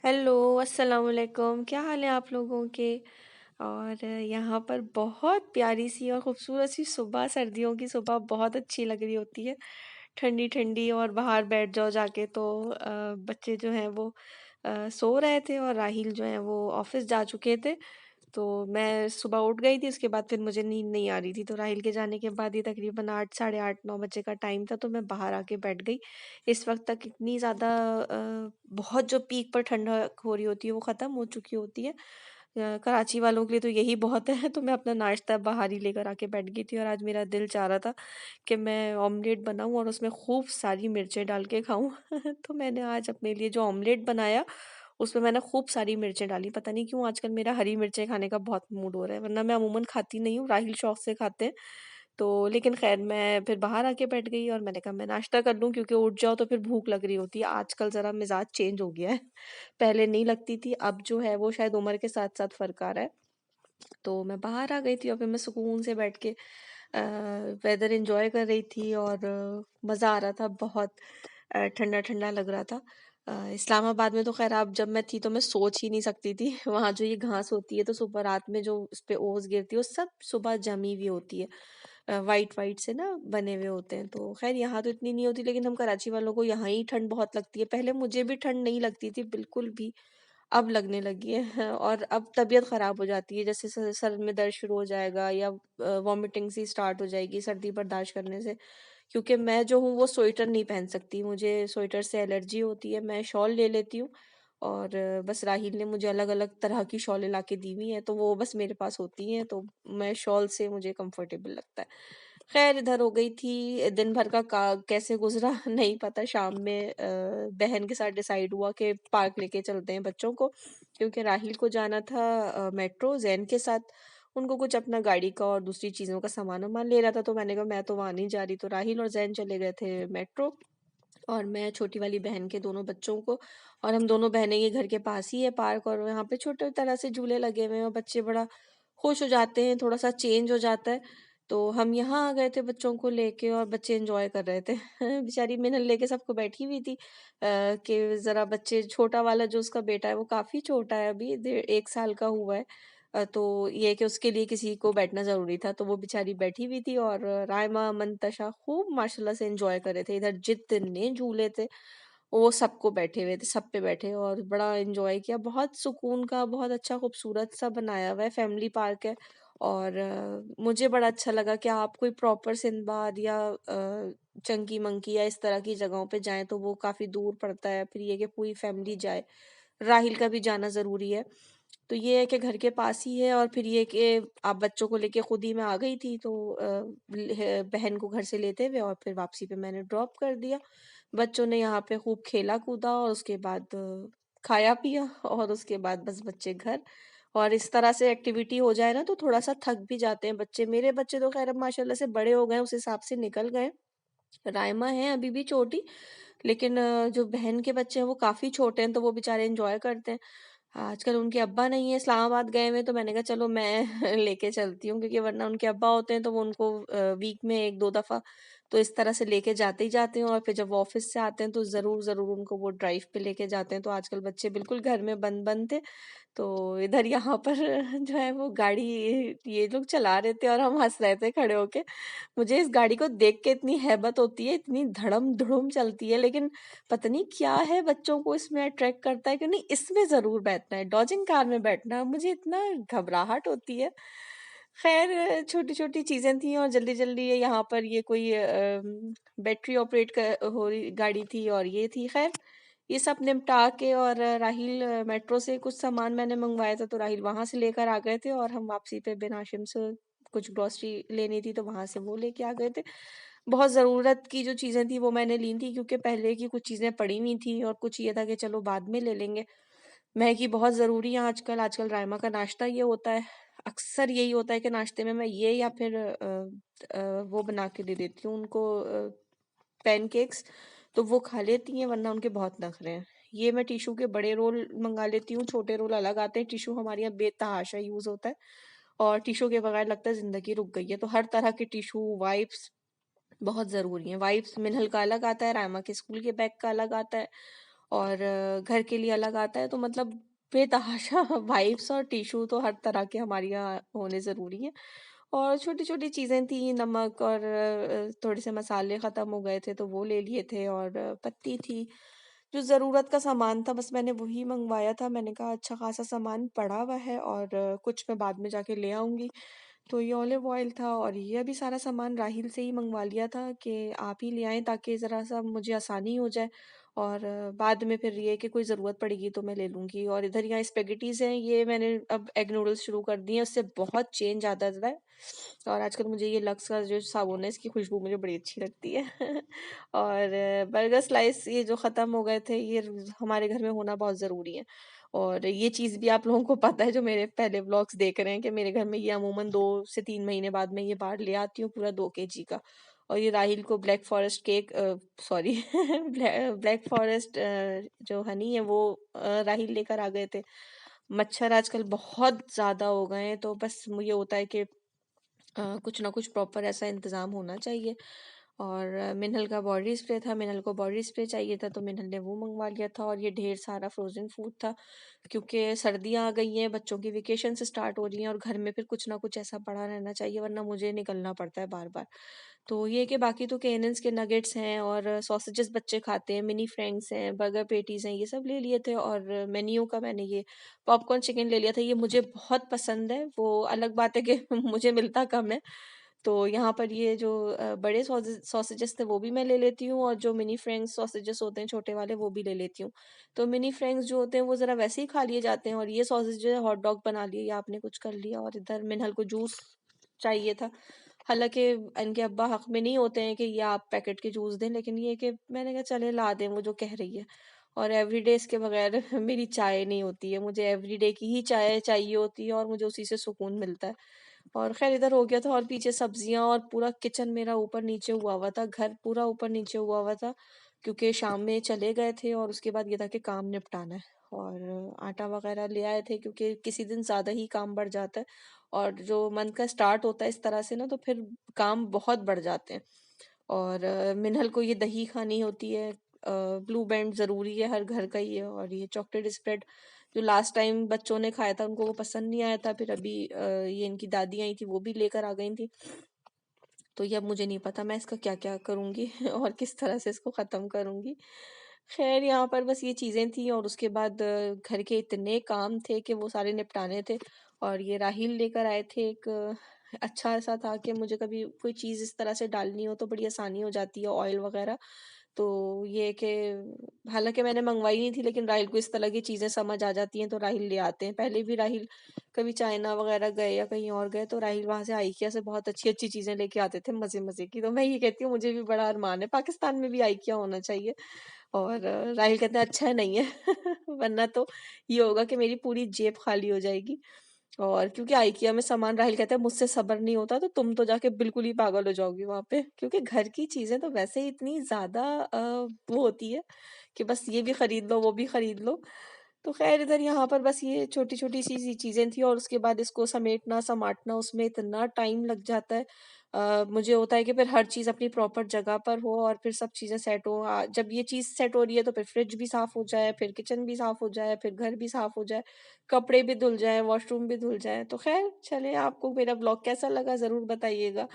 Hello, अस्सलाम वालेकुम। क्या हाल है आप लोगों के? और यहाँ पर बहुत प्यारी-सी और खूबसूरत-सी सुबह, सर्दियों की सुबह बहुत अच्छी लग रही होती है। ठंडी-ठंडी और बाहर बैठ जाओ जाके तो बच्चे जो हैं वो सो रहे थे और राहील जो हैं वो ऑफ़िस जा चुके थे। तो मैं सुबह उठ गई थी, उसके बाद फिर मुझे नींद नहीं आ रही थी, तो राहील के जाने के बाद ही तकरीबन 8 साढ़े 8 9 बजे का टाइम था, तो मैं बाहर आके बैठ गई। इस वक़्त तक इतनी ज़्यादा बहुत जो पीक पर ठंडक हो रही होती है, वो ख़त्म हो चुकी होती है। कराची वालों के लिए तो यही बहुत है, तो मैं अपना नाश्ता बाहर ही लेकर आके बैठ गई थी और आज मेरा दिल चाह रहा था कि मैं ऑमलेट बनाऊँ और उसमें खूब सारी मिर्चें डाल के खाऊँ। तो मैंने आज अपने लिए जो ऑमलेट बनाया उसमें मैंने खूब सारी मिर्चें डाली। पता नहीं क्यों आजकल मेरा हरी मिर्चें खाने का बहुत मूड हो रहा है, वरना मैं अमूमन खाती नहीं हूँ, राहिल शौक से खाते हैं। तो लेकिन ख़ैर मैं फिर बाहर आके बैठ गई और मैंने कहा मैं नाश्ता कर लूँ क्योंकि उठ जाओ तो फिर भूख लग रही होती है। आजकल ज़रा मिज़ाज चेंज हो गया है। पहले नहीं लगती थी, अब जो है वो शायद उम्र के साथ-साथ फ़र्क आ रहा है। तो मैं बाहर आ गई थी और फिर मैं सुकून से बैठ के वेदर एन्जॉय कर रही थी और मज़ा आ रहा था बहुत। ठंडा-ठंडा लग रहा था। इस्लामाबाद में तो ख़ैर अब जब मैं थी तो मैं सोच ही नहीं सकती थी। वहाँ जो ये घास होती है तो सुबह रात में जो उस पे ओस गिरती है वो सब सुबह जमी हुई होती है। व्हाइट-व्हाइट से ना बने हुए होते हैं। तो ख़ैर यहाँ तो इतनी नहीं होती लेकिन हम कराची वालों को यहाँ ही ठंड बहुत लगती है। पहले मुझे भी ठंड नहीं लगती थी बिल्कुल भी, अब लगने लगी है। और अब तबीयत ख़राब हो जाती है जैसे सर में दर्द शुरू हो जाएगा या वॉमिटिंग सी स्टार्ट हो जाएगी सर्दी बर्दाश्त करने से। क्योंकि मैं जो हूँ वो स्वेटर नहीं पहन सकती, मुझे स्वेटर से एलर्जी होती है, मैं शॉल ले लेती हूँ और बस राहील ने मुझे अलग-अलग तरह की शॉलें लाके दी हुई हैं, तो वो बस मेरे पास होती हैं, तो मैं शॉल से मुझे कंफर्टेबल लगता है। खैर इधर हो गई थी, दिन भर का कैसे गुज़रा नहीं पता, शाम में बहन के साथ डिसाइड हुआ कि पार्क लेके चलते हैं बच्चों को, क्योंकि राहील को जाना था मेट्रो ज़ैन के साथ। उनको कुछ अपना गाड़ी का और दूसरी चीज़ों का सामान-वामान लेना था, तो मैंने कहा मैं तो वहाँ नहीं जा रही, तो राहील और ज़ैन चले गए थे मेट्रो और मैं छोटी वाली बहन के दोनों बच्चों को, और हम दोनों बहनें ये घर के पास ही है पार्क और यहाँ पे छोटे तरह से झूले लगे हुए हैं और बच्चे बड़ा खुश हो जाते हैं, थोड़ा-सा चेंज हो जाता है। तो हम यहाँ आ गए थे बच्चों को लेके और बच्चे एन्जॉय कर रहे थे। बेचारी मिन्नत लेके सबको बैठी हुई थी कि ज़रा बच्चे, छोटा वाला जो उसका बेटा है वो काफ़ी छोटा है अभी, 1 साल का हुआ है। तो ये है कि उसके लिए किसी को बैठना ज़रूरी था, तो वो बेचारी बैठी हुई थी और रायमा, मंतशा खूब माशाल्लाह से एन्जॉय कर रहे थे। इधर जितने झूले थे, वो सबको बैठे हुए थे, सब पे बैठे और बड़ा एन्जॉय किया। बहुत सुकून का, बहुत अच्छा खूबसूरत सा बनाया हुआ है, फैमिली पार्क है और मुझे बड़ा अच्छा लगा कि आप कोई प्रॉपर सिंदबाद या चंकी मंकी या इस तरह की जगहों पे जाएँ तो वो काफ़ी दूर पड़ता है, फिर ये कि पूरी फैमिली जाए। राहिल का भी जाना ज़रूरी है। तो ये है कि घर के पास ही है और फिर ये कि आप बच्चों को लेके खुद ही मैं आ गई थी, तो बहन को घर से लेते हुए और फिर वापसी पे मैंने ड्रॉप कर दिया। बच्चों ने यहाँ पे खूब खेला कूदा और उसके बाद खाया पिया और उसके बाद बस बच्चे घर। और इस तरह से एक्टिविटी हो जाए ना तो थोड़ा सा थक भी जाते हैं बच्चे। मेरे बच्चे तो खैर अब माशाल्लाह से बड़े हो गए, उस हिसाब से निकल गए। राइमा है अभी भी छोटी, लेकिन जो बहन के बच्चे हैं वो काफ़ी छोटे हैं, तो वो बेचारे एन्जॉय करते हैं। आजकल उनके अब्बा नहीं है, इस्लामाबाद गए हुए हैं, तो मैंने कहा चलो मैं लेके चलती हूँ, क्योंकि वरना उनके अब्बा होते हैं तो वो उनको वीक में 1-2 दफ़ा तो इस तरह से लेके जाते ही जाते हैं और फिर जब वो ऑफ़िस से आते हैं तो ज़रूर उनको वो ड्राइव पे लेके जाते हैं। तो आजकल बच्चे बिल्कुल घर में बंद-बंद थे, तो इधर यहाँ पर जो है वो गाड़ी ये लोग चला रहे थे और हम हँस रहे थे खड़े होके। मुझे इस गाड़ी को देख के इतनी हैबत होती है, इतनी धड़म-धुड़ुम चलती है, लेकिन पता नहीं क्या है बच्चों को इसमें अट्रैक्ट करता है कि नहीं इसमें ज़रूर बैठना है, डॉजिंग कार में बैठना है, मुझे इतना घबराहट होती है। ख़ैर छोटी-छोटी चीज़ें थी और जल्दी-जल्दी ये यहाँ पर ये कोई बैटरी ऑपरेट हो रही गाड़ी थी और ये थी। ख़ैर ये सब निपटा के और राहील मेट्रो से कुछ सामान मैंने मँगवाया था, तो राहील वहाँ से लेकर आ गए थे और हम वापसी पे बिन हाशिम से कुछ ग्रॉसरी लेनी थी, तो वहाँ से वो लेके आ गए थे। बहुत ज़रूरत की जो चीज़ें थी वो मैंने ली थी, क्योंकि पहले की कुछ चीज़ें पड़ी हुई थी और कुछ ये था कि चलो बाद में ले लेंगे। मैगी बहुत ज़रूरी है आजकल, आजकल राइमा का नाश्ता ये होता है। अक्सर यही होता है कि नाश्ते में मैं ये या फिर वो बना के दे देती हूँ उनको, पैनकेक्स, तो वो खा लेती हैं, वरना उनके बहुत नखरे हैं। ये मैं टिश्यू के बड़े रोल मँगा लेती हूँ, छोटे रोल अलग आते हैं। टिश्यू हमारे यहाँ बेतहाशा यूज़ होता है और टिश्यू के बगैर लगता है ज़िंदगी रुक गई है। तो हर तरह के टिश्यू, वाइप्स बहुत ज़रूरी हैं। वाइप्स मिन्हल का अलग आता है, राइमा के स्कूल के बैग का अलग आता है और घर के लिए अलग आता है, तो मतलब बेतहाशा वाइप्स और टिश्यू तो हर तरह के हमारे यहाँ होने ज़रूरी हैं। और छोटी-छोटी चीज़ें थी, नमक और थोड़े से मसाले ख़त्म हो गए थे तो वो ले लिए थे, और पत्ती थी, जो ज़रूरत का सामान था बस मैंने वही मँगवाया था। मैंने कहा अच्छा ख़ासा सामान पड़ा हुआ है और कुछ मैं बाद में जाके ले आऊँगी। तो ये ऑलिव ऑयल था, और ये अभी सारा सामान राहिल से ही मँगवा लिया था कि आप ही ले आएँ ताकि ज़रा-सा मुझे आसानी हो जाए, और बाद में फिर ये है कि कोई ज़रूरत पड़ेगी तो मैं ले लूँगी। और इधर यहाँ स्पेगेटीज़ हैं, ये मैंने अब एग नूडल्स शुरू कर दिए हैं, उससे बहुत चेंज आता जा रहा है। और आजकल मुझे ये लक्स का जो साबुन है, इसकी खुशबू मुझे बड़ी अच्छी लगती है। और बर्गर स्लाइस ये जो ख़त्म हो गए थे, ये हमारे घर में होना बहुत ज़रूरी है। और ये चीज़ भी आप लोगों को पता है जो मेरे पहले व्लॉग्स देख रहे हैं, कि मेरे घर में ये अमूमन 2 से 3 महीने बाद मैं ये बाहर ले आती हूँ पूरा 2 केजी का। और ये राहिल को black forest cake sorry black forest जो हनी है वो राहिल लेकर आ गए थे। मच्छर आजकल बहुत ज़्यादा हो गए हैं, तो बस ये होता है कि कुछ ना कुछ प्रॉपर ऐसा इंतज़ाम होना चाहिए। और मिनहल का बॉडी स्प्रे था, मिनहल को बॉडी स्प्रे चाहिए था तो मिनहल ने वो मँगवा लिया था, और ये ढेर सारा फ्रोज़न फूड था, क्योंकि सर्दियाँ आ गई हैं, बच्चों की वेकेशंस स्टार्ट हो रही हैं, और घर में फिर कुछ ना कुछ ऐसा पड़ा रहना चाहिए, वरना मुझे निकलना पड़ता है बार-बार। तो ये है कि बाकी तो केनन्स के नगेट्स हैं, और सॉसेजेस बच्चे खाते हैं, मिनी फ्रैंक्स हैं, बर्गर पैटीज़ हैं, ये सब ले लिए थे। और मेन्यू का मैंने ये पॉपकॉर्न चिकन ले लिया था, ये मुझे बहुत पसंद है। वो अलग बात है कि मुझे मिलता कम है, तो यहाँ पर ये जो बड़े सॉसेजेस थे वो भी मैं ले लेती हूँ, और जो मिनी फ्रैंक्स सॉसेजेस होते हैं छोटे वाले वो भी ले लेती हूँ। तो मिनी फ्रैंक्स जो होते हैं वो ज़रा वैसे ही खा लिए जाते हैं, और ये सॉसेज जो है हॉट डॉग बना लिए या आपने कुछ कर लिया। और इधर मिनहल को जूस चाहिए था। हालाँकि इनके अब्बा हक़ में नहीं होते हैं कि ये आप पैकेट के जूस दें, लेकिन ये है कि मैंने कहा चलें ला दें वो जो कह रही है। और एवरीडे इसके बगैर मेरी चाय नहीं होती है, मुझे एवरीडे की ही चाय चाहिए होती है, और मुझे उसी से सुकून मिलता है। और ख़ैर इधर हो गया था, और पीछे सब्जियाँ, और पूरा किचन मेरा ऊपर-नीचे हुआ हुआ था, घर पूरा ऊपर-नीचे हुआ हुआ था, क्योंकि शाम में चले गए थे, और उसके बाद ये था कि काम निपटाना है। और आटा वग़ैरह ले आए थे, क्योंकि किसी दिन ज़्यादा ही काम बढ़ जाता है, और जो मंथ का स्टार्ट होता है इस तरह से ना, तो फिर काम बहुत बढ़ जाते हैं। और मिन्हल को ये दही खानी होती है, ब्लू बैंड ज़रूरी है, हर घर का ही है। और ये चॉकलेट स्प्रेड जो लास्ट टाइम बच्चों ने खाया था उनको वो पसंद नहीं आया था, फिर अभी ये इनकी दादी आई थी वो भी लेकर आ गई थी। तो ये अब मुझे नहीं पता मैं इसका क्या-क्या करूँगी और किस तरह से इसको ख़त्म करूँगी। ख़ैर यहाँ पर बस ये चीज़ें थी, और उसके बाद घर के इतने काम थे कि वो सारे निपटाने थे। और ये राहील लेकर आए थे एक अच्छा-सा था कि मुझे कभी कोई चीज़ इस तरह से डालनी हो तो बड़ी आसानी हो जाती है, ऑयल वग़ैरह। तो ये कि हालाँकि मैंने मँगवाई नहीं थी, लेकिन राहिल को इस तरह की चीज़ें समझ आ जाती हैं तो राहिल ले आते हैं। पहले भी राहिल कभी चाइना वग़ैरह गए या कहीं और गए तो राहिल वहाँ से आइकिया से बहुत अच्छी-अच्छी चीज़ें लेके आते थे मज़े-मज़े की। तो मैं ये कहती हूँ मुझे भी बड़ा अरमान है, पाकिस्तान में भी आइकिया होना चाहिए। और राहिल कहते हैं अच्छा नहीं है वरना तो ये होगा कि मेरी पूरी जेब खाली हो जाएगी। और क्योंकि आइकिया में सामान राहिल कहता है मुझसे सब्र नहीं होता, तो तुम तो जाके बिल्कुल ही पागल हो जाओगी वहाँ पे, क्योंकि घर की चीज़ें तो वैसे ही इतनी ज़्यादा वो होती है कि बस ये भी खरीद लो, वो भी खरीद लो। तो ख़ैर इधर यहाँ पर बस ये छोटी-छोटी सी चीज़ें थी, और उसके बाद इसको समेटना-समाटना उसमें इतना टाइम लग जाता है। मुझे होता है कि फिर हर चीज़ अपनी प्रॉपर जगह पर हो, और फिर सब चीज़ें सेट हो। जब ये चीज़ सेट हो रही है तो फिर फ्रिज भी साफ़ हो जाए, फिर किचन भी साफ़ हो जाए, फिर घर भी साफ़ हो जाए, कपड़े भी धुल जाएँ, वॉशरूम भी धुल जाए। तो ख़ैर चलिए, आपको मेरा ब्लॉग कैसा लगा ज़रूर बताइएगा।